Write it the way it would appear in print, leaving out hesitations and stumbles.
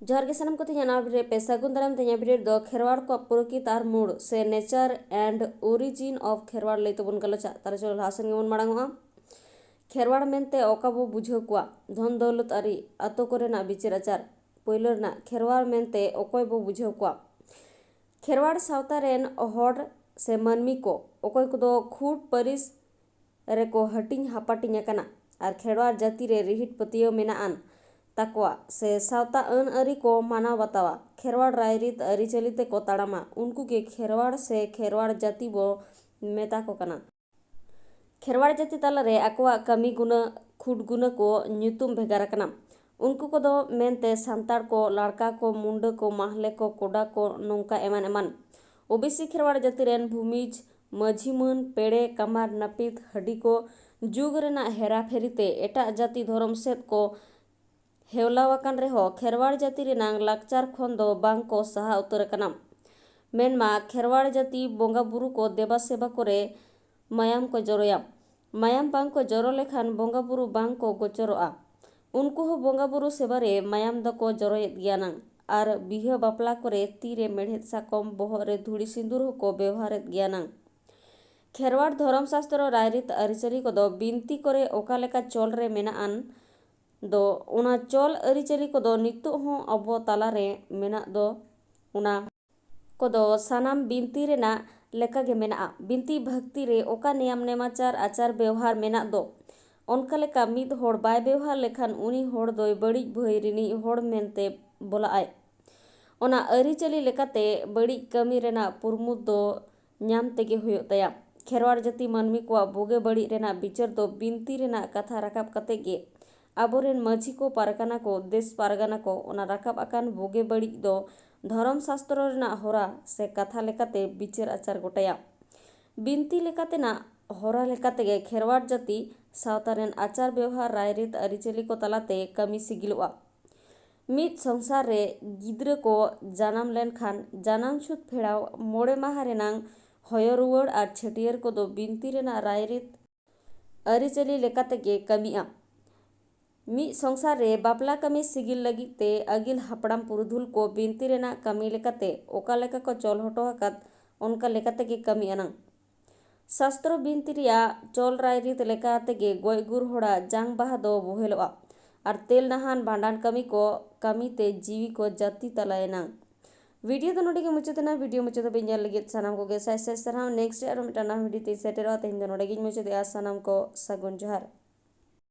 जोहार गे सानाम को तेना भिडियो पे सागुन दाराम तेना भिडियो दो खेरवाड़ को प्रकृति आर मूड से nature and origin of Kherwad लई तबन गलोचा तारे चलो लासन गेमन माड़ांगोआ खेरवाड़ मेनते ओका बो बुझाव कुआ धन दौलत आरी आतो कोरेना बिचार आचार पयलो रेना खेरवाड़ मेनते ओकय बो बुझाव कुआ खेरवाड़ सावता रेन हॉड से मानमी को ओकय को दो खूट परिस रेको हटिंग हापाटिंग आकाना आर खेरवाड़ जाति रे रिहिट पतियो मेना आन ताकवा से सावता अन अरी को माना बतावा खेरवाड़ रायरीत अरी चलिते को ताड़ामा उनको के खेरवाड़ से खेरवाड़ जाति बो मेता को कना खेरवाड़ जाति तालारे आकवा कमी गुना खुट गुना को ᱧᱩᱛᱩᱢ भेगार कना उनको को दो मेनते सांताड़ को लड़का को मुंडा को माहले को कोडा को नौका एमान एमान ओबीसी खेरवाड़ जाति रेन भूमिज माझी मन पेड़े कमार नापित हडी को जुग रेना हेरा फेरीते एटा जाति धर्म सेद को हेवलावाकान रेहो खेरवाड़ जाति रेनांग लाकचार खोन दो बांग को सहा उतर कना मेनमा खेरवाड़ जाति बोंगा बुरु को देवा सेवा करे मायाम को जरोया मायाम बांग को जरो लेखान बोंगा बुरु बांग को गोचरोआ उनको हो बोंगा बुरु सेवारे मायाम द को जरोयत गियानांग आर बिहा बापला करे तीरे मेढ़ेत साकम बोहरे धुड़ी सिंदूर हो को व्यवहारेत गियानांग खेरवाड़ धर्म शास्त्र रायरीत अरिचरी को दो बिनती करे ओका लेका चोल रे मेना आन दो उना चोल अरिचरी को दो नितो हो अबो तालारे मेना दो उना को दो सानाम बिनती रेना लेका गे मेना बिनती भक्ति रे ओका नियम नेमाचार आचार व्यवहार मेना दो उनका लेका मिद होड़ बाय व्यवहार लेखान उनी होड़ दोय बड़ी भई रिनी होड़ मेनते बोला आय ओना अरिचली लेकाते बड़ी कमी रेना पुरमुद दो ᱧᱟᱢ तेगे हुयो तया खेरवाड़ जाति मानमी को बोगे बड़ी रेना बिचार दो बिनती रेना कथा राकाब कते गे आबोरेन माझी को पारगाना को देश पारगाना को ओना राकाब आकान बोगे बड़ी दो धर्म शास्त्र रेना होरा से कथा लेकाते बिचार आचार गोटाया बिनती लेकाते ना होरा लेकाते गे खेरवाड़ जाति सावतारेन आचार व्यवहार रायरीत अरिचली को तलाते कमी सिगिलुआ मित संसार रे गिद्र को जानाम लेन खान जानाम छुत फेड़ाव मोड़े माह रेनांग हयो रुवड़ आर छटियर को दो बिनती रेना रायरीत अरिचली लेकाते गे कमिया मित संसार रे बापला कमी सिगिल लगित ते अगिल हापड़ाम पुरुधुल को बिनती रेना कमी लेकाते ओका लेका को चोल हटो हकात उनका लेकाते गे कमी अनंग शास्त्र बिनती रिया चोल रायरीत लेकाते गे गोय गुर होड़ा जांग बाहा दो बोहेलवा आर तेल नहान भांडान कमी को कमी ते जीवी को जाति तलायनांग वीडियो तो नोडे के मुचेतना वीडियो मुचेतो बेंजल लगित सानाम को गे साय साय सराम नेक्स्ट आरो मिटाना वीडियो ते सेटेरो ते हिंद नोडे गे मुचेते आ सानाम को सागुन जोहार।